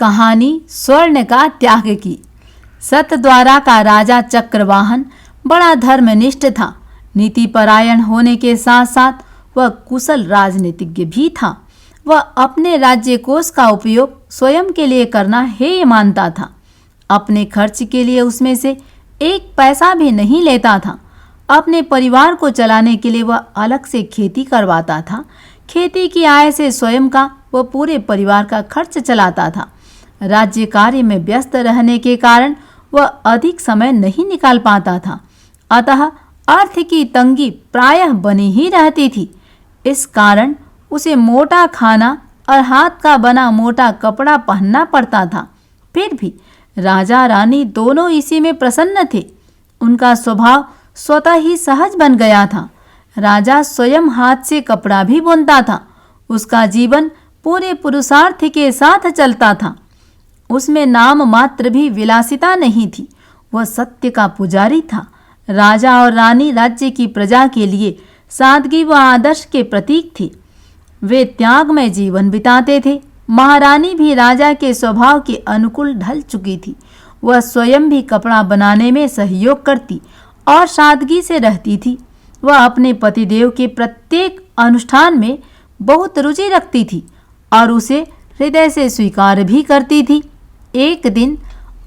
कहानी स्वर्ण का त्याग की। सतद्वारा का राजा चक्रवाहन बड़ा धर्मनिष्ठ था। नीतिपरायण होने के साथ साथ वह कुशल राजनीतिज्ञ भी था। वह अपने राज्य कोष का उपयोग स्वयं के लिए करना हेय मानता था। अपने खर्च के लिए उसमें से एक पैसा भी नहीं लेता था। अपने परिवार को चलाने के लिए वह अलग से खेती करवाता था। खेती की आय से स्वयं का वह पूरे परिवार का खर्च चलाता था। राज्य कार्य में व्यस्त रहने के कारण वह अधिक समय नहीं निकाल पाता था। अतः अर्थ की तंगी प्रायः बनी ही रहती थी। इस कारण उसे मोटा खाना और हाथ का बना मोटा कपड़ा पहनना पड़ता था। फिर भी राजा रानी दोनों इसी में प्रसन्न थे। उनका स्वभाव स्वतः ही सहज बन गया था। राजा स्वयं हाथ से कपड़ा भी बुनता था। उसका जीवन पूरे पुरुषार्थ के साथ चलता था। उसमें नाम मात्र भी विलासिता नहीं थी। वह सत्य का पुजारी था। राजा और रानी राज्य की प्रजा के लिए सादगी व आदर्श के प्रतीक थे। वे त्यागमय जीवन बिताते थे। महारानी भी राजा के स्वभाव के अनुकूल ढल चुकी थी। वह स्वयं भी कपड़ा बनाने में सहयोग करती और सादगी से रहती थी। वह अपने पतिदेव के प्रत्येक अनुष्ठान में बहुत रुचि रखती थी और उसे हृदय से स्वीकार भी करती थी। एक दिन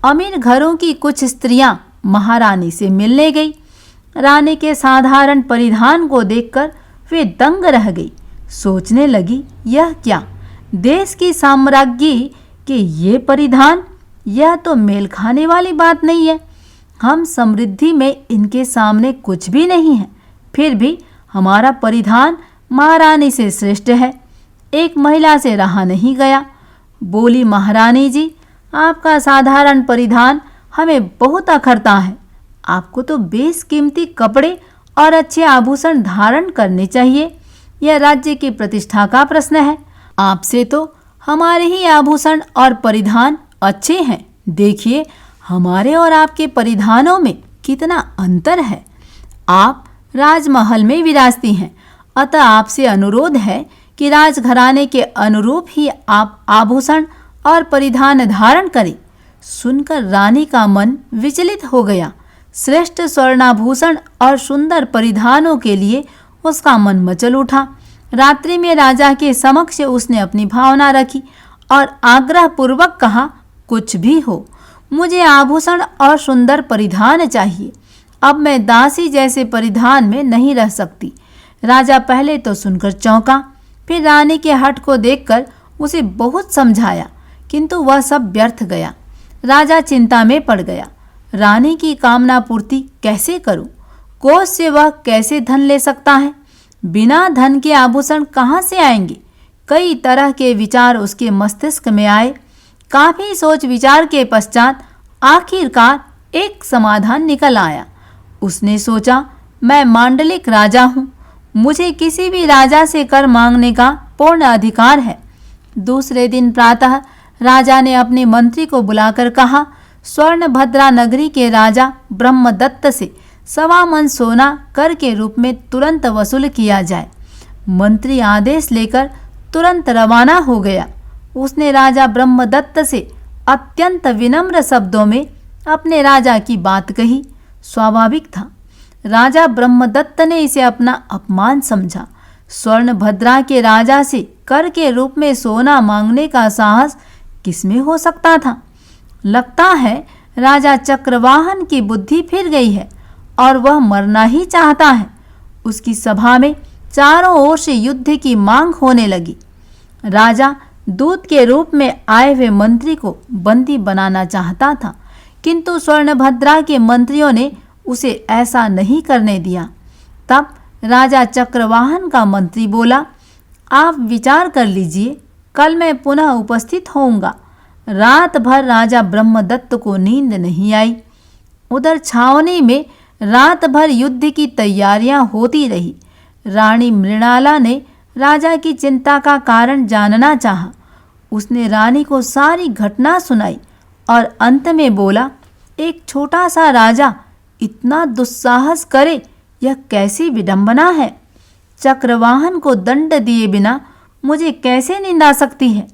अमीर घरों की कुछ स्त्रियां महारानी से मिलने गई। रानी के साधारण परिधान को देखकर वे दंग रह गई। सोचने लगी, यह क्या, देश की साम्राज्ञी के ये परिधान, यह तो मेल खाने वाली बात नहीं है। हम समृद्धि में इनके सामने कुछ भी नहीं है। फिर भी हमारा परिधान महारानी से श्रेष्ठ है। एक महिला से रहा नहीं गया। बोली, महारानी जी, आपका साधारण परिधान हमें बहुत अखरता है। आपको तो बेशकीमती कपड़े और अच्छे आभूषण धारण करने चाहिए। यह राज्य की प्रतिष्ठा का प्रश्न है। आपसे तो हमारे ही आभूषण और परिधान अच्छे हैं। देखिए, हमारे और आपके परिधानों में कितना अंतर है। आप राजमहल में विराजती हैं, अतः आपसे अनुरोध है कि राजघराने के अनुरूप ही आप आभूषण और परिधान धारण करें। सुनकर रानी का मन विचलित हो गया। श्रेष्ठ स्वर्णाभूषण और सुंदर परिधानों के लिए उसका मन मचल उठा। रात्रि में राजा के समक्ष उसने अपनी भावना रखी और आग्रह पूर्वक कहा, कुछ भी हो, मुझे आभूषण और सुंदर परिधान चाहिए। अब मैं दासी जैसे परिधान में नहीं रह सकती। राजा पहले तो सुनकर चौंका, फिर रानी के हठ को देखकर उसे बहुत समझाया, किंतु वह सब व्यर्थ गया। राजा चिंता में पड़ गया। रानी की कामना पूर्ति कैसे करूं? कोष से वह कैसे धन ले सकता है? बिना धन के आभूषण कहाँ से आएंगे? कई तरह के विचार उसके मस्तिष्क में आए। काफी सोच विचार के पश्चात आखिरकार एक समाधान निकल आया। उसने सोचा, मैं मांडलिक राजा हूँ। मुझे किसी भी राजा से कर मांगने का पूर्ण अधिकार है। दूसरे दिन प्रातः राजा ने अपने मंत्री को बुलाकर कहा, स्वर्णभद्रा नगरी के राजा ब्रह्मदत्त से 1.25 मन सोना कर के रूप में तुरंत वसूल किया जाए। मंत्री आदेश लेकर तुरंत रवाना हो गया। उसने राजा ब्रह्मदत्त से अत्यंत विनम्र शब्दों में अपने राजा की बात कही। स्वाभाविक था, राजा ब्रह्मदत्त ने इसे अपना अपमान समझा। स्वर्णभद्रा के राजा से कर के रूप में सोना मांगने का साहस किसमें हो सकता था? लगता है राजा चक्रवाहन की बुद्धि फिर गई है और वह मरना ही चाहता है। उसकी सभा में चारों ओर से युद्ध की मांग होने लगी। राजा दूत के रूप में आए हुए मंत्री को बंदी बनाना चाहता था, किंतु स्वर्णभद्रा के मंत्रियों ने उसे ऐसा नहीं करने दिया। तब राजा चक्रवाहन का मंत्री बोला, आप विचार कर लीजिए, कल मैं पुनः उपस्थित होऊंगा। रात भर राजा ब्रह्मदत्त को नींद नहीं आई। उधर छावनी में रात भर युद्ध की तैयारियां होती रही। रानी मृणाला ने राजा की चिंता का कारण जानना चाहा। उसने रानी को सारी घटना सुनाई और अंत में बोला, एक छोटा सा राजा इतना दुस्साहस करे, यह कैसी विडंबना है। चक्रवाहन को दंड दिए बिना मुझे कैसे नींद आ सकती है?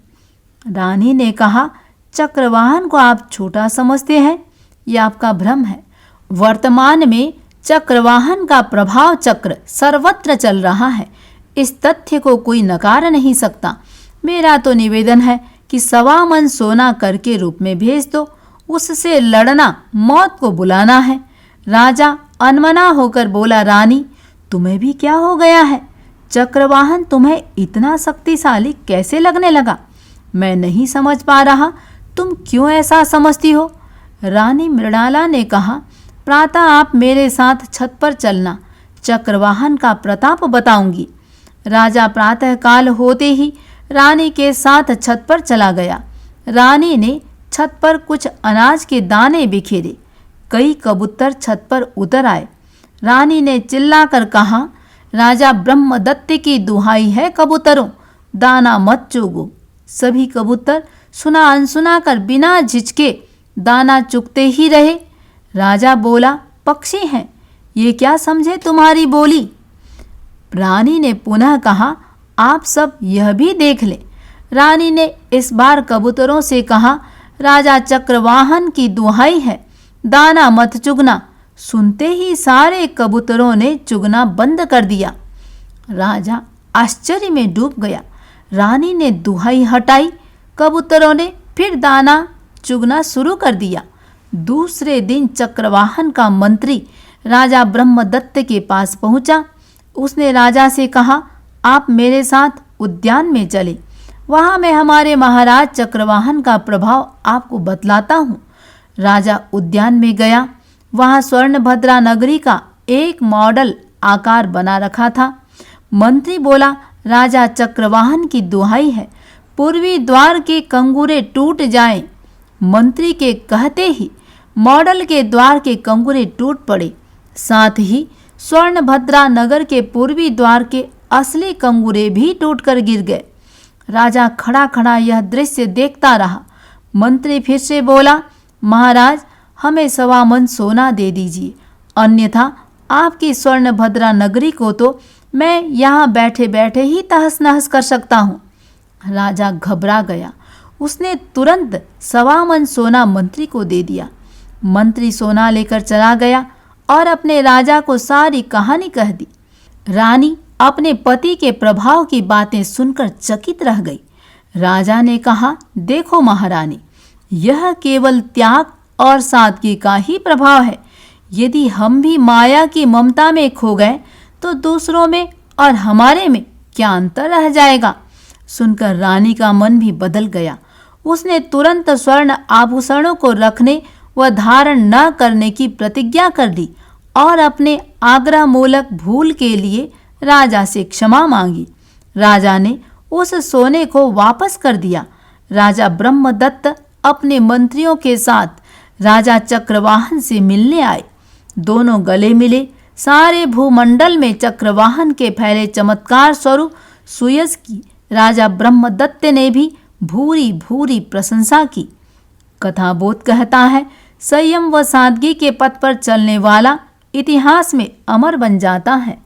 रानी ने कहा, चक्रवाहन को आप छोटा समझते हैं, यह आपका भ्रम है। वर्तमान में चक्रवाहन का प्रभाव चक्र सर्वत्र चल रहा है। इस तथ्य को कोई नकार नहीं सकता। मेरा तो निवेदन है कि 1.25 मन सोना कर के रूप में भेज दो। उससे लड़ना मौत को बुलाना है। राजा अनमना होकर बोला, रानी तुम्हें भी क्या हो गया है? चक्रवाहन तुम्हें इतना शक्तिशाली कैसे लगने लगा? मैं नहीं समझ पा रहा, तुम क्यों ऐसा समझती हो? रानी मृणाला ने कहा, प्रातः आप मेरे साथ छत पर चलना, चक्रवाहन का प्रताप बताऊंगी। राजा प्रातःकाल होते ही रानी के साथ छत पर चला गया। रानी ने छत पर कुछ अनाज के दाने बिखेरे। कई कबूतर छत पर उतर आए। रानी ने चिल्लाकर कहा, राजा ब्रह्मदत्त की दुहाई है कबूतरों, दाना मत चुगो। सभी कबूतर सुना अनसुना कर बिना झिझके दाना चुगते ही रहे। राजा बोला, पक्षी हैं, ये क्या समझे तुम्हारी बोली? रानी ने पुनः कहा, आप सब यह भी देख लें। रानी ने इस बार कबूतरों से कहा, राजा चक्रवाहन की दुहाई है, दाना मत चुगना। सुनते ही सारे कबूतरों ने चुगना बंद कर दिया। राजा आश्चर्य में डूब गया। रानी ने दुहाई हटाई, कबूतरों ने फिर दाना चुगना शुरू कर दिया। दूसरे दिन चक्रवाहन का मंत्री राजा ब्रह्मदत्त के पास पहुंचा। उसने राजा से कहा, आप मेरे साथ उद्यान में चले, वहां मैं हमारे महाराज चक्रवाहन का प्रभाव आपको बतलाता हूँ। राजा उद्यान में गया। वहां स्वर्णभद्रा नगरी का एक मॉडल आकार बना रखा था। मंत्री बोला, राजा चक्रवाहन की दुहाई है, पूर्वी द्वार के कंगूरे टूट जाएं। मंत्री के कहते ही मॉडल के द्वार के कंगूरे टूट पड़े। साथ ही स्वर्णभद्रा नगर के पूर्वी द्वार के असली कंगूरे भी टूटकर गिर गए। राजा खड़ा खड़ा यह दृश्य देखता रहा। मंत्री फिर से बोला, महाराज हमें 1.25 मन सोना दे दीजिए, अन्यथा आपकी स्वर्णभद्रा नगरी को तो मैं यहाँ बैठे बैठे ही तहस नहस कर सकता हूँ। राजा घबरा गया। उसने तुरंत 1.25 मन सोना मंत्री को दे दिया। मंत्री सोना लेकर चला गया और अपने राजा को सारी कहानी कह दी। रानी अपने पति के प्रभाव की बातें सुनकर चकित रह गई। राजा ने कहा, देखो महारानी, यह केवल त्याग और सादगी का ही प्रभाव है। यदि हम भी माया की ममता में खो गए तो दूसरों में और हमारे में क्या अंतर रह जाएगा? सुनकर रानी का मन भी बदल गया। उसने तुरंत स्वर्ण आभूषणों को रखने व धारण न करने की प्रतिज्ञा कर दी और अपने आग्रह मूलक भूल के लिए राजा से क्षमा मांगी। राजा ने उस सोने को वापस कर दिया। राजा ब्रह्मदत्त अपने मंत्रियों के साथ राजा चक्रवाहन से मिलने आए। दोनों गले मिले। सारे भूमंडल में चक्रवाहन के फैले चमत्कार स्वरूप सुयश की राजा ब्रह्मदत्त ने भी भूरी भूरी प्रशंसा की। कथाबोध कहता है, संयम व सादगी के पथ पर चलने वाला इतिहास में अमर बन जाता है।